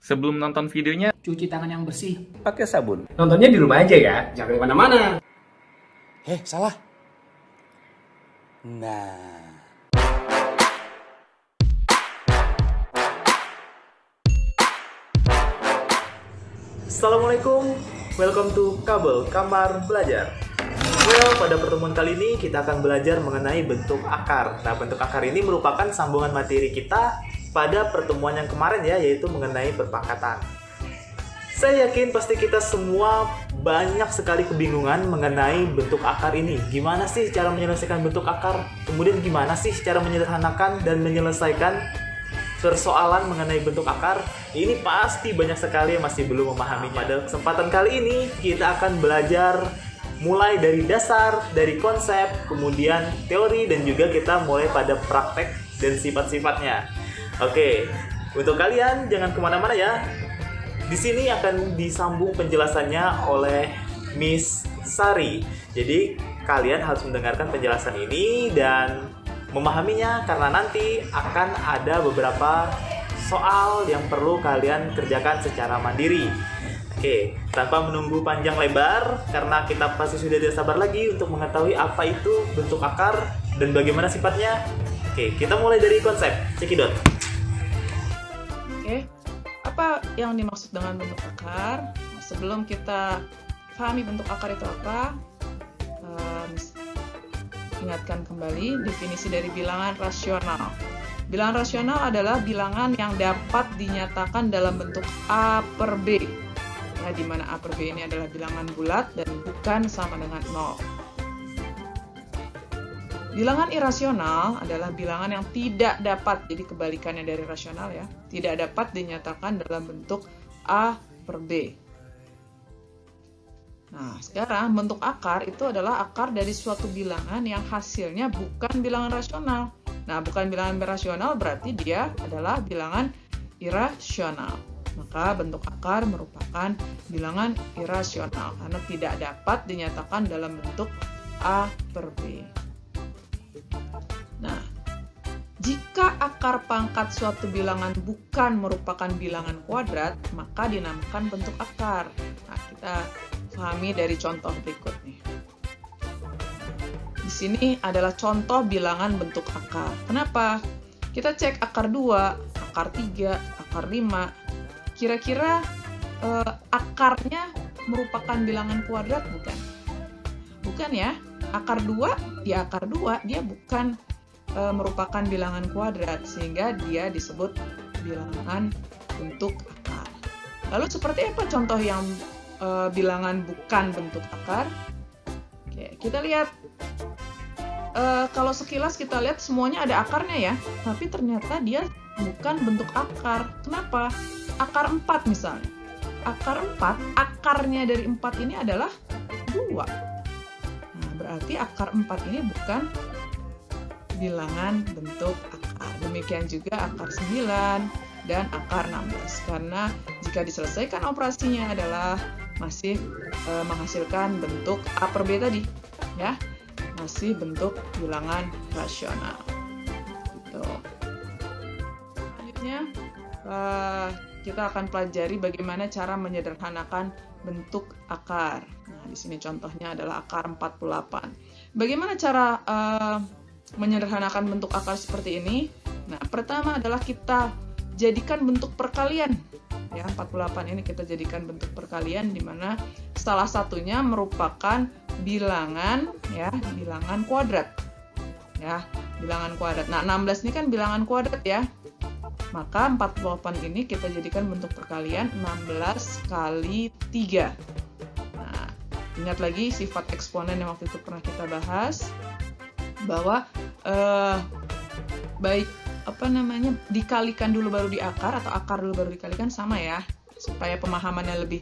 Sebelum nonton videonya, cuci tangan yang bersih. Pakai sabun. Nontonnya di rumah aja ya, jangan kemana-mana. Salah. Nah. Assalamualaikum, welcome to Kabel Kamar Belajar. Pada pertemuan kali ini kita akan belajar mengenai bentuk akar. Nah, bentuk akar ini merupakan sambungan materi kita pada pertemuan yang kemarin ya, yaitu mengenai berpangkatan. Saya yakin pasti kita semua banyak sekali kebingungan mengenai bentuk akar ini. Gimana sih cara menyelesaikan bentuk akar? Kemudian gimana sih cara menyederhanakan dan menyelesaikan persoalan mengenai bentuk akar? Ini pasti banyak sekali yang masih belum memahaminya. Pada kesempatan kali ini kita akan belajar mulai dari dasar, dari konsep, kemudian teori, dan juga kita mulai pada praktek dan sifat-sifatnya. Oke, untuk kalian jangan kemana-mana ya. Di sini akan disambung penjelasannya oleh Miss Sari. Jadi kalian harus mendengarkan penjelasan ini dan memahaminya, karena nanti akan ada beberapa soal yang perlu kalian kerjakan secara mandiri. Oke, tanpa menunggu panjang lebar, karena kita pasti sudah tidak sabar lagi untuk mengetahui apa itu bentuk akar dan bagaimana sifatnya. Oke, kita mulai dari konsep. Cekidot. Oke, apa yang dimaksud dengan bentuk akar? Sebelum kita pahami bentuk akar itu apa, ingatkan kembali definisi dari bilangan rasional. Bilangan rasional adalah bilangan yang dapat dinyatakan dalam bentuk A per B. Ya, di mana A per B ini adalah bilangan bulat dan bukan sama dengan 0. Bilangan irasional adalah bilangan yang tidak dapat, jadi kebalikannya dari rasional ya, tidak dapat dinyatakan dalam bentuk A per B. Nah, sekarang bentuk akar itu adalah akar dari suatu bilangan yang hasilnya bukan bilangan rasional. Nah, bukan bilangan rasional berarti dia adalah bilangan irasional. Maka bentuk akar merupakan bilangan irasional karena tidak dapat dinyatakan dalam bentuk A per B. Nah, jika akar pangkat suatu bilangan bukan merupakan bilangan kuadrat, maka dinamakan bentuk akar. Nah, kita pahami dari contoh berikut nih. Di sini adalah contoh bilangan bentuk akar. Kenapa? Kita cek akar 2, akar 3, akar 5. Kira-kira akarnya merupakan bilangan kuadrat bukan? Bukan ya. Akar 2, di akar 2 dia bukan merupakan bilangan kuadrat, sehingga dia disebut bilangan bentuk akar. Lalu seperti apa contoh yang bilangan bukan bentuk akar? Oke, kita lihat. Kalau sekilas kita lihat semuanya ada akarnya ya, tapi ternyata dia bukan bentuk akar. Kenapa? Akar 4 misalnya. Akar 4, akarnya dari 4 ini adalah 2. Nah, berarti akar 4 ini bukan bilangan bentuk akar. Demikian juga akar 9 dan akar 16. Karena jika diselesaikan operasinya adalah masih menghasilkan bentuk A per B tadi. Ya, masih bentuk bilangan rasional. Gitu. Selanjutnya, kita akan pelajari bagaimana cara menyederhanakan bentuk akar. Nah, di sini contohnya adalah akar 48. Bagaimana cara menyederhanakan bentuk akar seperti ini? Nah, pertama adalah kita jadikan bentuk perkalian. Ya, 48 ini kita jadikan bentuk perkalian di mana salah satunya merupakan bilangan ya, bilangan kuadrat. Ya, bilangan kuadrat. Nah, 16 ini kan bilangan kuadrat ya. Maka 48 ini kita jadikan bentuk perkalian 16 kali 3. Nah, ingat lagi sifat eksponen yang waktu itu pernah kita bahas, bahwa dikalikan dulu baru diakar atau akar dulu baru dikalikan sama ya, supaya pemahamannya lebih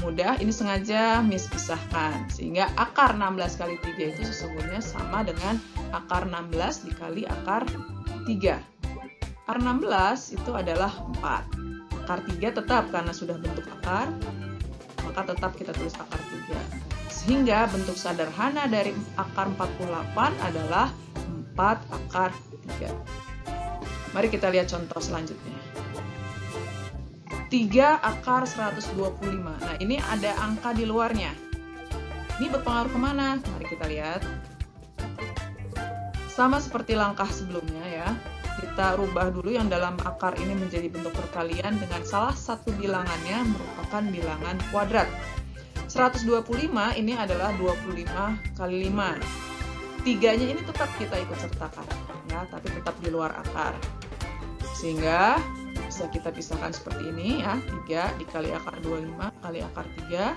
mudah. Ini sengaja Miss pisahkan, sehingga akar 16 kali 3 itu sesungguhnya sama dengan akar 16 dikali akar 3. Akar 16 itu adalah 4. Akar 3 tetap karena sudah bentuk akar, maka tetap kita tulis akar 3. Sehingga bentuk sederhana dari akar 48 adalah 4 akar 3. Mari kita lihat contoh selanjutnya. 3 akar 125. Nah, ini ada angka di luarnya. Ini berpengaruh kemana? Mari kita lihat. Sama seperti langkah sebelumnya ya. Kita rubah dulu yang dalam akar ini menjadi bentuk perkalian dengan salah satu bilangannya merupakan bilangan kuadrat. 125 ini adalah 25 kali 5. 3-nya ini tetap kita ikut sertakan ya, tapi tetap di luar akar. Sehingga bisa kita pisahkan seperti ini ya. 3 dikali akar 25 kali akar 3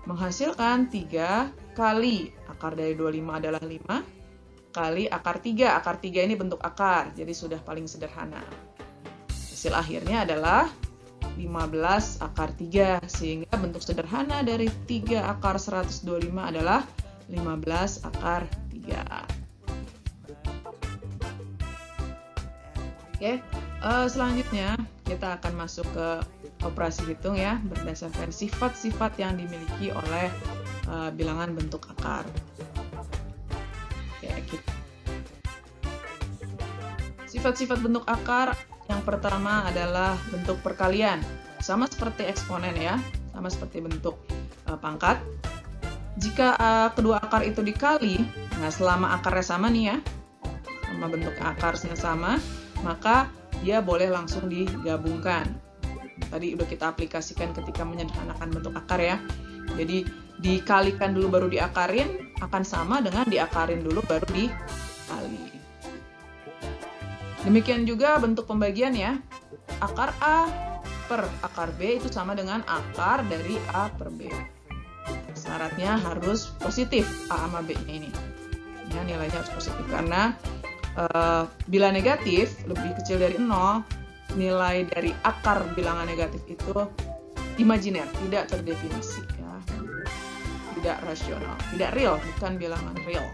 menghasilkan 3 kali akar dari 25 adalah 5 kali akar 3. Akar 3 ini bentuk akar, jadi sudah paling sederhana. Hasil akhirnya adalah 15 akar 3, sehingga bentuk sederhana dari 3 akar 125 adalah 15 akar 3. Oke, selanjutnya kita akan masuk ke operasi hitung ya, berdasarkan sifat-sifat yang dimiliki oleh bilangan bentuk akar. Sifat-sifat bentuk akar yang pertama adalah bentuk perkalian. Sama seperti eksponen ya, sama seperti bentuk pangkat. Jika kedua akar itu dikali, nah selama akarnya sama nih ya, sama bentuk akarnya sama, maka dia boleh langsung digabungkan. Tadi udah kita aplikasikan ketika menyederhanakan bentuk akar ya. Jadi dikalikan dulu baru diakarin akan sama dengan diakarin dulu baru dikali. Demikian juga bentuk pembagian ya. Akar A per akar B itu sama dengan akar dari A per B. Syaratnya harus positif A sama B-nya ini. Ya, nilainya harus positif karena bila negatif lebih kecil dari 0, nilai dari akar bilangan negatif itu imajiner, tidak terdefinisi ya. Tidak rasional, tidak real, bukan bilangan real.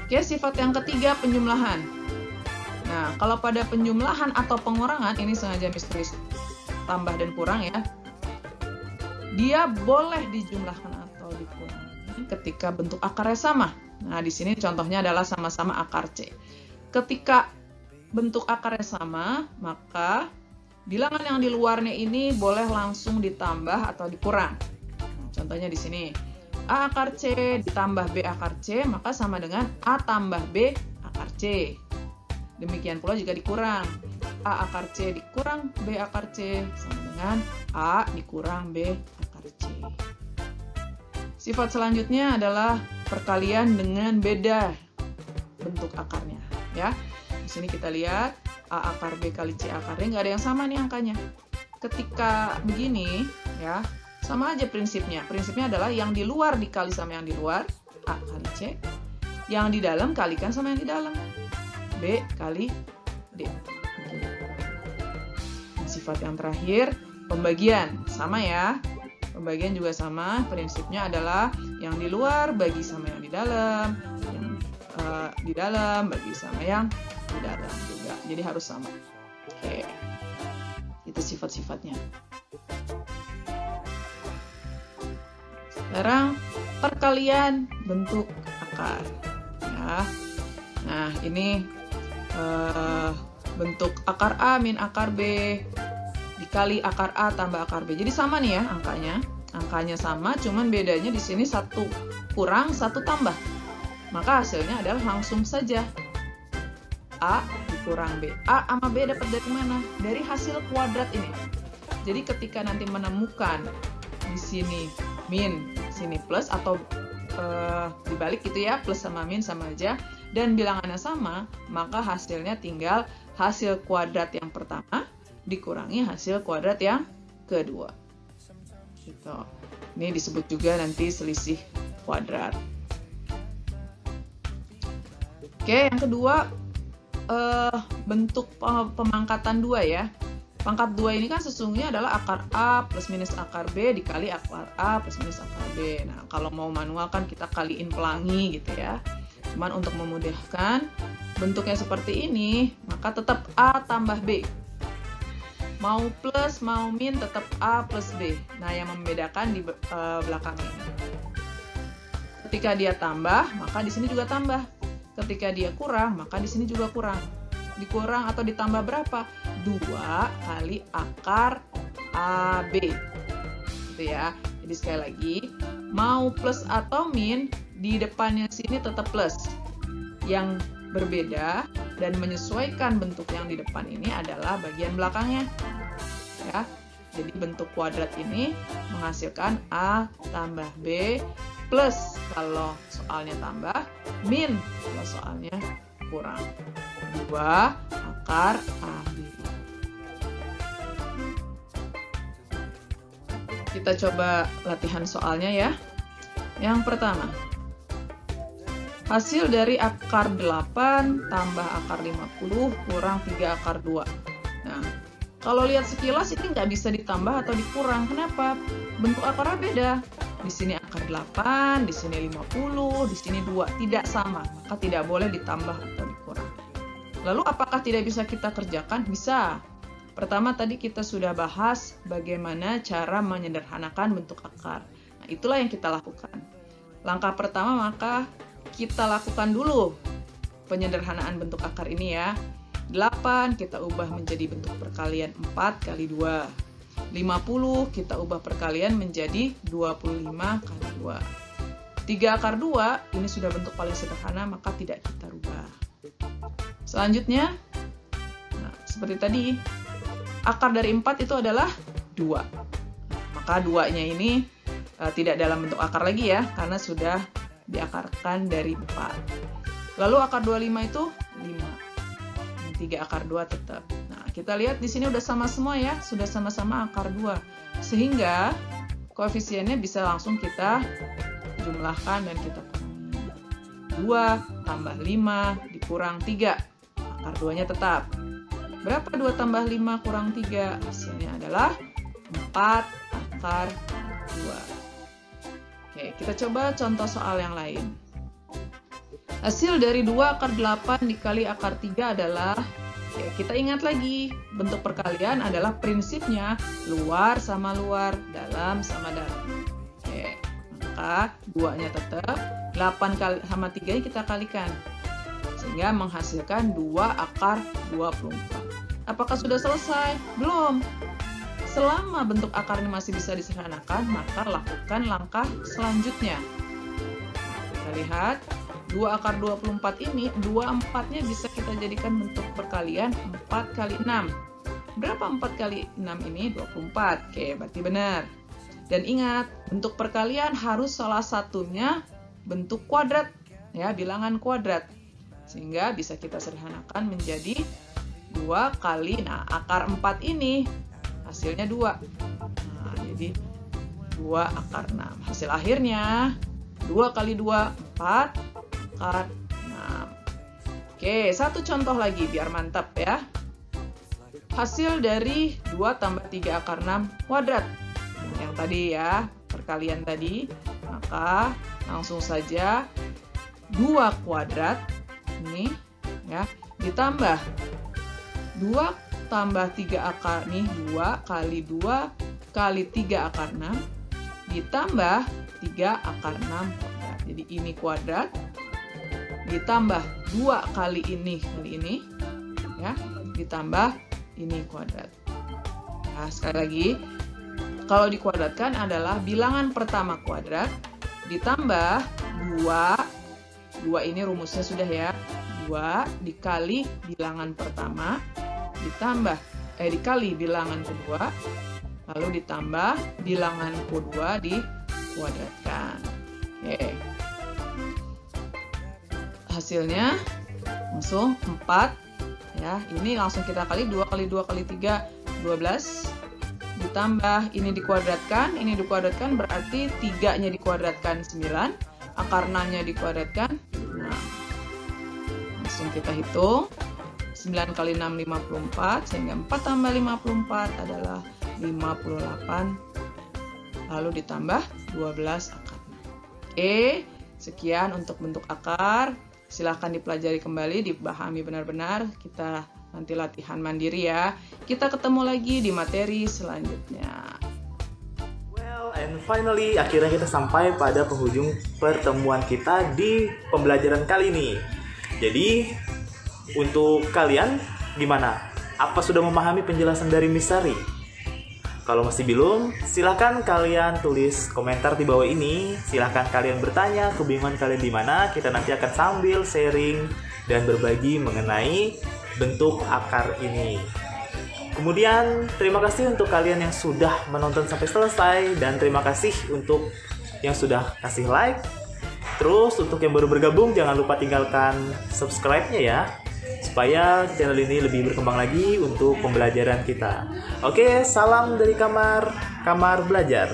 Oke, sifat yang ketiga penjumlahan. Nah, kalau pada penjumlahan atau pengurangan, ini sengaja tulis tambah dan kurang ya. Dia boleh dijumlahkan atau dikurangi ketika bentuk akarnya sama. Nah, di sini contohnya adalah sama-sama akar C. Ketika bentuk akarnya sama, maka bilangan yang di luarnya ini boleh langsung ditambah atau dikurang. Nah, contohnya di sini. A akar C ditambah B akar C, maka sama dengan A tambah B akar C. Demikian pula jika dikurang. A akar C dikurang B akar C sama dengan A dikurang B akar C. Sifat selanjutnya adalah perkalian dengan beda bentuk akarnya. Ya, di sini kita lihat A akar B kali C akarnya nggak ada yang sama nih angkanya. Ketika begini, ya sama aja prinsipnya. Prinsipnya adalah yang di luar dikali sama yang di luar, A kali C. Yang di dalam kalikan sama yang di dalam, B kali D. Sifat yang terakhir, pembagian. Sama ya. Pembagian juga sama. Prinsipnya adalah yang di luar bagi sama yang di dalam. Yang di dalam bagi sama yang di dalam juga. Jadi harus sama. Oke. Itu sifat-sifatnya. Sekarang perkalian bentuk akar. Ya. Nah, ini bentuk akar A min akar B dikali akar A tambah akar B. Jadi sama nih ya angkanya. Angkanya sama, cuman bedanya di sini 1 kurang 1 tambah. Maka hasilnya adalah langsung saja A dikurang B. A sama B dapat dari mana? Dari hasil kuadrat ini. Jadi ketika nanti menemukan di sini min, sini plus atau dibalik gitu ya, plus sama min sama aja, dan bilangannya sama, maka hasilnya tinggal hasil kuadrat yang pertama dikurangi hasil kuadrat yang kedua. Gitu. Ini disebut juga nanti selisih kuadrat. Oke, yang kedua bentuk pemangkatan 2 ya. Pangkat 2 ini kan sesungguhnya adalah akar A plus minus akar B dikali akar A plus minus akar B. Nah, kalau mau manual kan kita kaliin pelangi gitu ya. Cuman untuk memudahkan bentuknya seperti ini, maka tetap A tambah B. Mau plus, mau min, tetap A plus B. Nah, yang membedakan di belakang ini. Ketika dia tambah, maka di sini juga tambah. Ketika dia kurang, maka di sini juga kurang. Dikurang atau ditambah berapa? 2 2 kali akar AB. Gitu ya. Jadi sekali lagi, mau plus atau min, di depannya sini tetap plus. Yang berbeda dan menyesuaikan bentuk yang di depan ini adalah bagian belakangnya. Ya. Jadi bentuk kuadrat ini menghasilkan A tambah B plus kalau soalnya tambah, min kalau soalnya kurang. 2 akar AB. Kita coba latihan soalnya ya. Yang pertama, hasil dari akar 8 tambah akar 50 kurang 3 akar 2. Nah, kalau lihat sekilas ini nggak bisa ditambah atau dikurang. Kenapa? Bentuk akarnya beda. Di sini akar 8, di sini 50, di sini 2. Tidak sama, maka tidak boleh ditambah atau dikurang. Lalu apakah tidak bisa kita kerjakan? Bisa. Pertama tadi kita sudah bahas bagaimana cara menyederhanakan bentuk akar. Nah, itulah yang kita lakukan. Langkah pertama maka kita lakukan dulu penyederhanaan bentuk akar ini ya. 8 kita ubah menjadi bentuk perkalian 4 kali 2. 50 kita ubah perkalian menjadi 25 kali 2. 3 akar 2 ini sudah bentuk paling sederhana, maka tidak kita rubah. Selanjutnya, nah, seperti tadi, akar dari 4 itu adalah 2. Maka 2-nya ini tidak dalam bentuk akar lagi ya, karena sudah diakarkan dari 4. Lalu akar 25 itu 5. 3 akar 2 tetap. Nah, kita lihat di sini udah sama semua ya, sudah sama-sama akar 2. Sehingga koefisiennya bisa langsung kita jumlahkan dan kita kurangi. 2 tambah 5 dikurang 3. Akar 2-nya tetap. Berapa 2 tambah 5 kurang 3? Hasilnya adalah 4 akar 2. Oke, kita coba contoh soal yang lain. Hasil dari 2 akar 8 dikali akar 3 adalah, ya, kita ingat lagi, bentuk perkalian adalah prinsipnya luar sama luar, dalam sama dalam. Oke, maka 2-nya tetap, 8 kali sama 3 kita kalikan. Sehingga menghasilkan 2 akar 24. Apakah sudah selesai? Belum. Selama bentuk akar ini masih bisa disederhanakan, maka lakukan langkah selanjutnya. Kita lihat, 2 akar 24 ini, 24-nya bisa kita jadikan bentuk perkalian 4 kali 6. Berapa 4 kali 6 ini? 24. Oke, berarti benar. Dan ingat, bentuk perkalian harus salah satunya bentuk kuadrat, ya, bilangan kuadrat. Sehingga bisa kita sederhanakan menjadi 2 kali, nah akar 4 ini hasilnya 2. Nah, jadi 2 akar 6. Hasil akhirnya 2 kali 2, 4 akar 6. Oke, satu contoh lagi biar mantap ya. Hasil dari 2 tambah 3 akar 6 kuadrat. Yang tadi ya, perkalian tadi. Maka langsung saja 2 kuadrat ini ya, ditambah 2 tambah 3 akar nih, 2 kali 2 kali 3 akar 6 ditambah 3 akar 6 kuadrat. Jadi ini kuadrat ditambah 2 kali ini ya, ditambah ini kuadrat. Nah, sekali lagi, kalau dikuadratkan adalah bilangan pertama kuadrat ditambah 2 ini rumusnya sudah ya, 2 dikali bilangan pertama dikali bilangan kedua, lalu ditambah bilangan kedua dikuadratkan. Oke. Hasilnya langsung 4 ya. Ini langsung kita kali 2 kali 2 kali 3 12 ditambah ini dikuadratkan berarti 3-nya dikuadratkan 9, akar 6-nya dikuadratkan. Nah, langsung kita hitung 9 kali 6 54, sehingga 4 tambah 54 adalah 58, lalu ditambah 12 akar 6. Oke, sekian untuk bentuk akar. Silahkan dipelajari kembali, dipahami benar-benar. Kita nanti latihan mandiri ya. Kita ketemu lagi di materi selanjutnya. Well, and finally, akhirnya kita sampai pada penghujung pertemuan kita di pembelajaran kali ini. Jadi, untuk kalian gimana? Apa sudah memahami penjelasan dari misteri? Kalau masih belum, silahkan kalian tulis komentar di bawah ini. Silahkan kalian bertanya kebingungan kalian di mana. Kita nanti akan sambil sharing dan berbagi mengenai bentuk akar ini. Kemudian, terima kasih untuk kalian yang sudah menonton sampai selesai. Dan terima kasih untuk yang sudah kasih like. Terus, untuk yang baru bergabung, jangan lupa tinggalkan subscribe-nya ya, supaya channel ini lebih berkembang lagi untuk pembelajaran kita. Oke, salam dari kamar belajar.